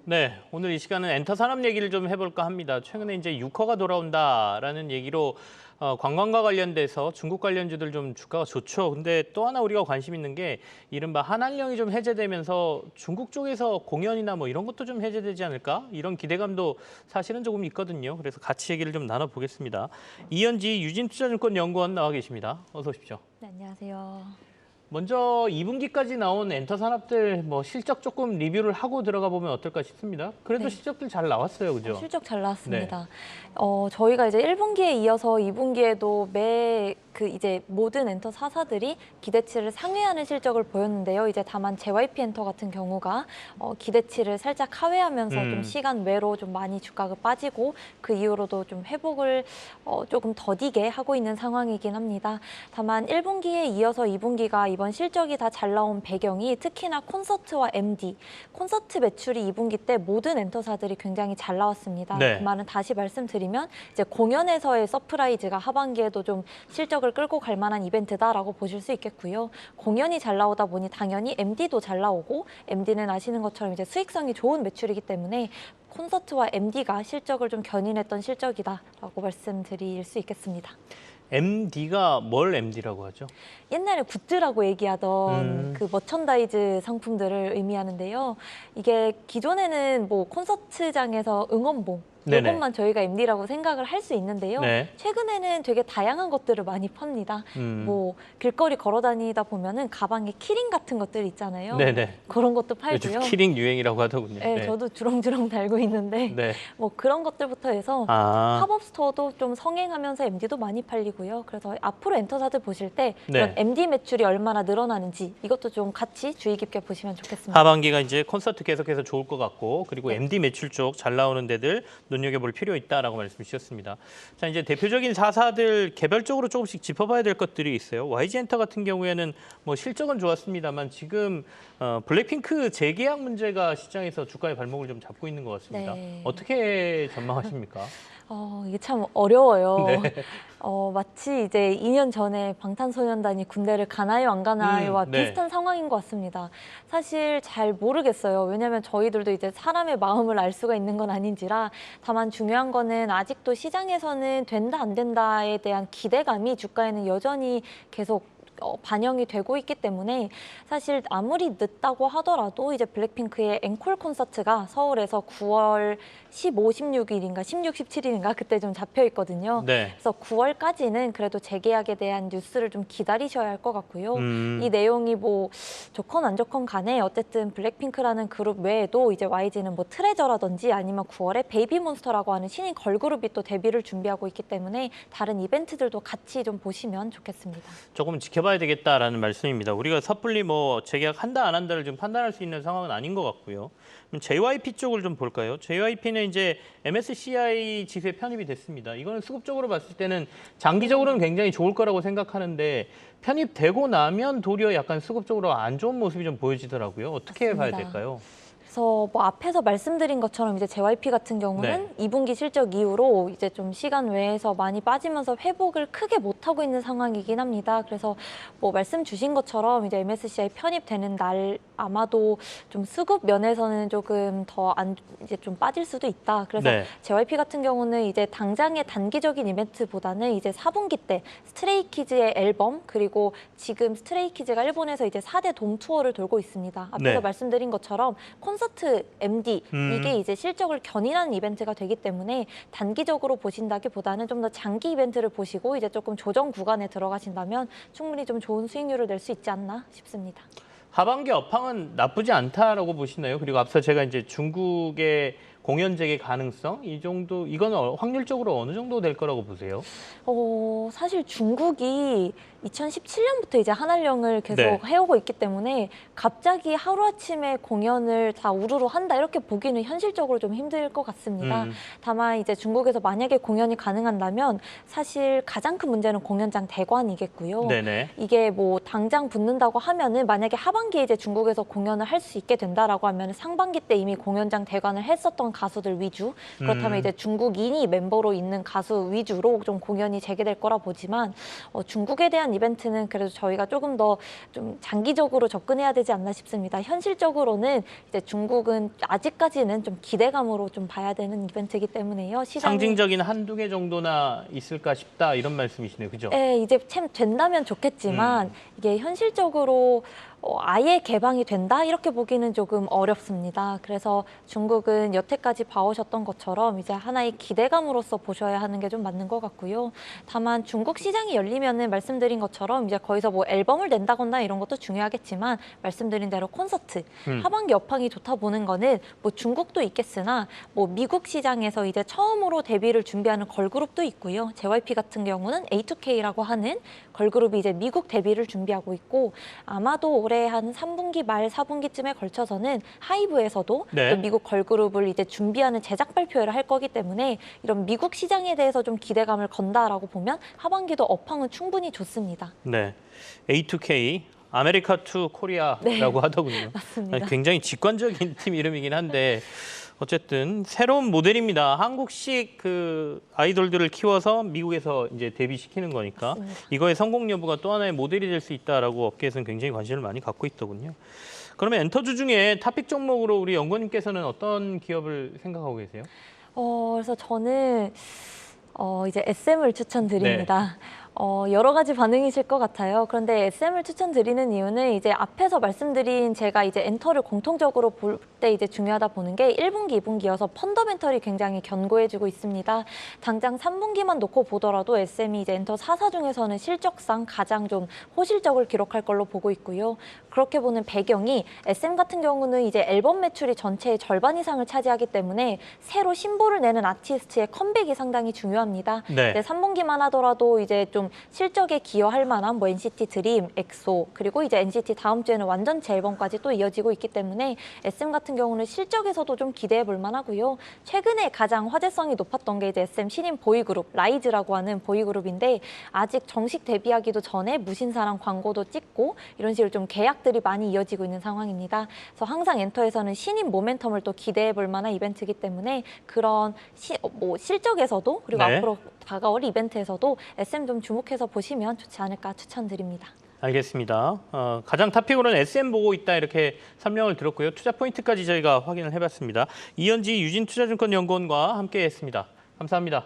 네, 오늘 이 시간은 엔터 산업 얘기를 좀 해볼까 합니다. 최근에 이제 6호가 돌아온다라는 얘기로 관광과 관련돼서 중국 관련주들 좀 주가가 좋죠. 근데 또 하나 우리가 관심 있는 게 이른바 한한령이 좀 해제되면서 중국 쪽에서 공연이나 뭐 이런 것도 좀 해제되지 않을까? 이런 기대감도 사실은 조금 있거든요. 그래서 같이 얘기를 좀 나눠보겠습니다. 이현지 유진투자증권연구원 나와 계십니다. 어서 오십시오. 네, 안녕하세요. 먼저 2분기까지 나온 엔터 산업들 뭐 실적 조금 리뷰를 하고 들어가 보면 어떨까 싶습니다. 그래도 네. 실적들 잘 나왔어요, 그죠? 실적 잘 나왔습니다. 저희가 이제 1분기에 이어서 2분기에도 이제 모든 엔터 4사들이 기대치를 상회하는 실적을 보였는데요. 이제 다만 JYP 엔터 같은 경우가 기대치를 살짝 하회하면서 좀 시간 외로 좀 많이 주가가 빠지고 그 이후로도 좀 회복을 조금 더디게 하고 있는 상황이긴 합니다. 다만 1분기에 이어서 2분기가 이번 실적이 다 잘 나온 배경이 특히나 콘서트와 MD, 콘서트 매출이 2분기 때 모든 엔터사들이 굉장히 잘 나왔습니다. 네. 그 말은 다시 말씀드리면 이제 공연에서의 서프라이즈가 하반기에도 좀 실적을 끌고 갈 만한 이벤트다라고 보실 수 있겠고요. 공연이 잘 나오다 보니 당연히 MD도 잘 나오고 MD는 아시는 것처럼 이제 수익성이 좋은 매출이기 때문에 콘서트와 MD가 실적을 좀 견인했던 실적이다라고 말씀드릴 수 있겠습니다. MD가 뭘 MD라고 하죠? 옛날에 굿즈라고 얘기하던 그 머천다이즈 상품들을 의미하는데요. 이게 기존에는 뭐 콘서트장에서 응원봉 네네. 이것만 저희가 MD라고 생각을 할 수 있는데요. 네. 최근에는 되게 다양한 것들을 많이 팝니다. 뭐 길거리 걸어 다니다 보면은 가방에 키링 같은 것들 있잖아요. 네네. 그런 것도 요즘 팔고요. 키링 유행이라고 하더군요. 네, 저도 주렁주렁 달고 있는데 네. 뭐 그런 것들부터 해서 아, 팝업 스토어도 좀 성행하면서 MD도 많이 팔리고요. 그래서 앞으로 엔터사들 보실 때 네. 이런 MD 매출이 얼마나 늘어나는지 이것도 좀 같이 주의 깊게 보시면 좋겠습니다. 하반기가 이제 콘서트 계속해서 좋을 것 같고 그리고 MD 매출 쪽 잘 나오는 데들 눈여겨볼 필요 있다라고 말씀 주셨습니다. 자, 이제 대표적인 4사들 개별적으로 조금씩 짚어봐야 될 것들이 있어요. YG엔터 같은 경우에는 뭐 실적은 좋았습니다만 지금 블랙핑크 재계약 문제가 시장에서 주가의 발목을 좀 잡고 있는 것 같습니다. 네. 어떻게 전망하십니까? 이게 참 어려워요. 네. 마치 이제 2년 전에 방탄소년단이 군대를 가나요 안 가나요와 네. 비슷한 상황인 것 같습니다. 사실 잘 모르겠어요. 왜냐하면 저희들도 이제 사람의 마음을 알 수가 있는 건 아닌지라 다만 중요한 거는 아직도 시장에서는 된다 안 된다에 대한 기대감이 주가에는 여전히 계속 반영이 되고 있기 때문에 사실 아무리 늦다고 하더라도 이제 블랙핑크의 앵콜 콘서트가 서울에서 9월 15, 16일인가 16, 17일인가 그때 좀 잡혀 있거든요. 네. 그래서 9월까지는 그래도 재계약에 대한 뉴스를 좀 기다리셔야 할 것 같고요. 이 음. 내용이 뭐 좋건 안 좋건 간에 어쨌든 블랙핑크라는 그룹 외에도 이제 YG는 뭐 트레저라든지 아니면 9월에 베이비몬스터라고 하는 신인 걸그룹이 또 데뷔를 준비하고 있기 때문에 다른 이벤트들도 같이 좀 보시면 좋겠습니다. 조금 지켜봐야 되겠다라는 말씀입니다. 우리가 섣불리 뭐 재계약 한다 안 한다를 좀 판단할 수 있는 상황은 아닌 것 같고요. 그럼 JYP 쪽을 좀 볼까요? JYP는 이제 MSCI 지수에 편입이 됐습니다. 이거는 수급적으로 봤을 때는 장기적으로는 굉장히 좋을 거라고 생각하는데 편입되고 나면 도리어 약간 수급적으로 안 좋은 모습이 좀 보여지더라고요. 어떻게 봐야 맞습니다. 될까요? 그래서 뭐 앞에서 말씀드린 것처럼 이제 JYP 같은 경우는 2분기 실적 이후로 이제 좀 시간 외에서 많이 빠지면서 회복을 크게 못하고 있는 상황이긴 합니다. 그래서 뭐 말씀 주신 것처럼 이제 MSCI 편입되는 날 아마도 좀 수급 면에서는 조금 더 이제 좀 빠질 수도 있다. 그래서 JYP 같은 경우는 이제 당장의 단기적인 이벤트보다는 이제 4분기 때 스트레이키즈의 앨범 그리고 지금 스트레이키즈가 일본에서 이제 4대 돔 투어를 돌고 있습니다. 앞에서 말씀드린 것처럼 콘서트 MD 이게 이제 실적을 견인하는 이벤트가 되기 때문에 단기적으로 보신다기보다는 좀 더 장기 이벤트를 보시고 이제 조금 조정 구간에 들어가신다면 충분히 좀 좋은 수익률을 낼 수 있지 않나 싶습니다. 하반기 업황은 나쁘지 않다라고 보시나요? 그리고 앞서 제가 이제 중국의 공연 재개 가능성 이 정도 이건 확률적으로 어느 정도 될 거라고 보세요? 사실 중국이 2017년부터 이제 한한령을 계속 해오고 있기 때문에 갑자기 하루아침에 공연을 다 우르르 한다 이렇게 보기는 현실적으로 좀 힘들 것 같습니다. 다만 이제 중국에서 만약에 공연이 가능한다면 사실 가장 큰 문제는 공연장 대관이겠고요. 이게 뭐 당장 붙는다고 하면은 만약에 하반기에 이제 중국에서 공연을 할 수 있게 된다라고 하면 상반기 때 이미 공연장 대관을 했었던 가수들 위주, 그렇다면 이제 중국인이 멤버로 있는 가수 위주로 좀 공연이 재개될 거라 보지만 중국에 대한 이벤트는 그래도 저희가 조금 더 좀 장기적으로 접근해야 되지 않나 싶습니다. 현실적으로는 이제 중국은 아직까지는 좀 기대감으로 좀 봐야 되는 이벤트이기 때문에요. 상징적인 한두 개 정도나 있을까 싶다 이런 말씀이시네요. 그죠? 네, 이제 참 된다면 좋겠지만 이게 현실적으로 아예 개방이 된다 이렇게 보기는 조금 어렵습니다. 그래서 중국은 여태까지 봐오셨던 것처럼 이제 하나의 기대감으로서 보셔야 하는 게 좀 맞는 것 같고요. 다만 중국 시장이 열리면은 말씀드린 것처럼 이제 거기서 뭐 앨범을 낸다거나 이런 것도 중요하겠지만 말씀드린 대로 콘서트 하반기 여파이 좋다 보는 거는 뭐 중국도 있겠으나 뭐 미국 시장에서 이제 처음으로 데뷔를 준비하는 걸그룹도 있고요. JYP 같은 경우는 A2K라고 하는 걸그룹이 이제 미국 데뷔를 준비하고 있고 아마도 올해 한 3분기 말 4분기쯤에 걸쳐서는 하이브에서도 네. 또 미국 걸그룹을 이제 준비하는 제작 발표회를 할 거기 때문에 이런 미국 시장에 대해서 좀 기대감을 건다라고 보면 하반기도 업황은 충분히 좋습니다. 네. A2K 아메리카 투 코리아라고 네. 하더군요. 맞습니다. 굉장히 직관적인 팀 이름이긴 한데 어쨌든 새로운 모델입니다. 한국식 그 아이돌들을 키워서 미국에서 이제 데뷔시키는 거니까 맞습니다. 이거의 성공 여부가 또 하나의 모델이 될 수 있다라고 업계에서는 굉장히 관심을 많이 갖고 있더군요. 그러면 엔터주 중에 탑픽 종목으로 우리 연구원님께서는 어떤 기업을 생각하고 계세요? 그래서 저는 이제 SM을 추천드립니다. 여러 가지 반응이실 것 같아요. 그런데 SM을 추천드리는 이유는 이제 앞에서 말씀드린 제가 이제 엔터를 공통적으로 볼 때 이제 중요하다 보는 게 1분기, 2분기여서 펀더멘털이 굉장히 견고해지고 있습니다. 당장 3분기만 놓고 보더라도 SM이 이제 엔터 4사 중에서는 실적상 가장 좀 호실적을 기록할 걸로 보고 있고요. 그렇게 보는 배경이 SM 같은 경우는 이제 앨범 매출이 전체의 절반 이상을 차지하기 때문에 새로 신보를 내는 아티스트의 컴백이 상당히 중요합니다. 네. 이제 3분기만 하더라도 이제 좀 실적에 기여할 만한 뭐 NCT 드림, 엑소 그리고 이제 NCT 다음 주에는 완전체 앨범까지 또 이어지고 있기 때문에 SM 같은 경우는 실적에서도 좀 기대해 볼 만하고요. 최근에 가장 화제성이 높았던 게 이제 SM 신인 보이그룹 라이즈라고 하는 보이그룹인데 아직 정식 데뷔하기도 전에 무신사랑 광고도 찍고 이런 식으로 좀 계약들이 많이 이어지고 있는 상황입니다. 그래서 항상 엔터에서는 신인 모멘텀을 또 기대해 볼 만한 이벤트이기 때문에 그런 뭐 실적에서도 그리고 네. 앞으로 다가올 이벤트에서도 SM 좀 주목해서 보시면 좋지 않을까 추천드립니다. 알겠습니다. 가장 탑픽으로는 SM 보고 있다 이렇게 설명을 들었고요. 투자 포인트까지 저희가 확인을 해봤습니다. 이현지 유진투자증권연구원과 함께했습니다. 감사합니다.